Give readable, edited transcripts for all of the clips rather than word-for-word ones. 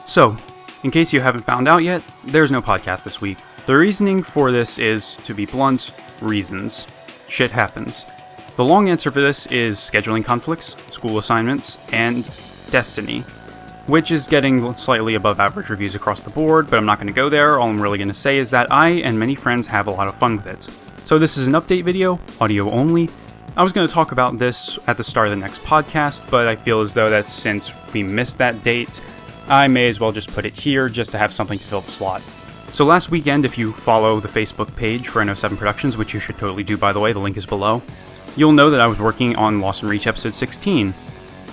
So, in case you haven't found out yet, there's no podcast this week. The reasoning for this is, to be blunt, reasons. Shit happens. The long answer for this is scheduling conflicts, school assignments, and Destiny, which is getting slightly above average reviews across the board, but I'm not going to go there. All I'm really going to say is that I and many friends have a lot of fun with it. So this is an update video, audio only. I was going to talk about this at the start of the next podcast, but I feel as though that since we missed that date, I may as well just put it here just to have something to fill the slot. So last weekend, if you follow the Facebook page for N07 Productions, which you should totally do by the way, the link is below, you'll know that I was working on Lost in Reach episode 16.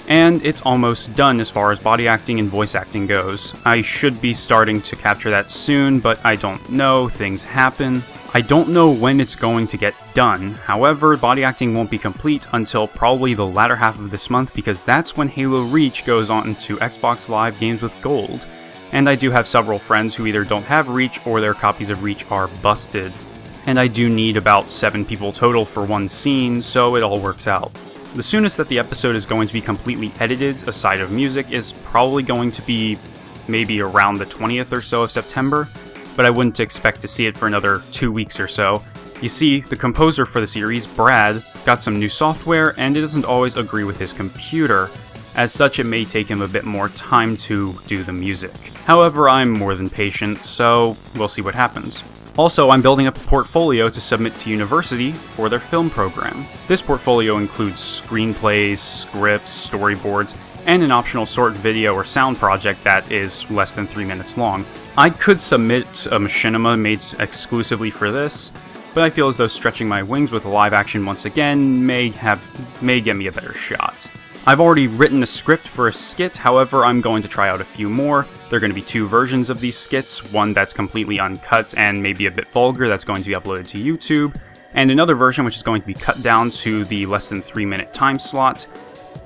And it's almost done as far as body acting and voice acting goes. I should be starting to capture that soon, but I don't know, things happen. I don't know when it's going to get done. However, body acting won't be complete until probably the latter half of this month because that's when Halo Reach goes on to Xbox Live Games with Gold. And I do have several friends who either don't have Reach or their copies of Reach are busted. And I do need about 7 people total for one scene, so it all works out. The soonest that the episode is going to be completely edited, aside of music, is probably going to be maybe around the 20th or so of September, but I wouldn't expect to see it for another 2 weeks or so. You see, the composer for the series, Brad, got some new software and it doesn't always agree with his computer. As such, it may take him a bit more time to do the music. However, I'm more than patient, so we'll see what happens. Also, I'm building up a portfolio to submit to university for their film program. This portfolio includes screenplays, scripts, storyboards, and an optional short video or sound project that is less than 3 minutes long. I could submit a machinima made exclusively for this, but I feel as though stretching my wings with live action once again may get me a better shot. I've already written a script for a skit, however I'm going to try out a few more. There are going to be 2 versions of these skits, one that's completely uncut and maybe a bit vulgar that's going to be uploaded to YouTube, and another version which is going to be cut down to the less than 3 minute time slot,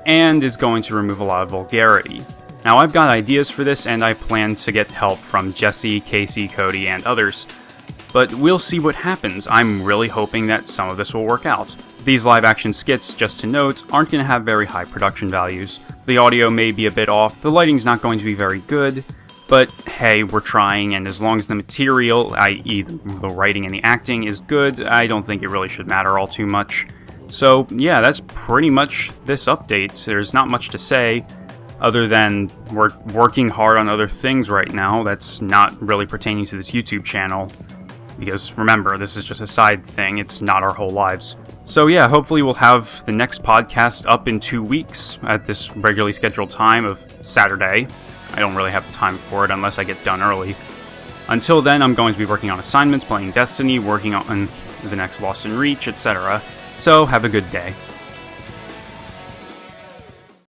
and is going to remove a lot of vulgarity. Now I've got ideas for this and I plan to get help from Jesse, Casey, Cody, and others. But we'll see what happens. I'm really hoping that some of this will work out. These live-action skits, just to note, aren't going to have very high production values. The audio may be a bit off, the lighting's not going to be very good, but hey, we're trying, and as long as the material, i.e. the writing and the acting, is good, I don't think it really should matter all too much. So yeah, that's pretty much this update. There's not much to say, other than we're working hard on other things right now that's not really pertaining to this YouTube channel. Because remember, this is just a side thing, it's not our whole lives. So yeah, hopefully we'll have the next podcast up in 2 weeks at this regularly scheduled time of Saturday. I don't really have the time for it unless I get done early. Until then, I'm going to be working on assignments, playing Destiny, working on the next Lost in Reach, etc. So have a good day.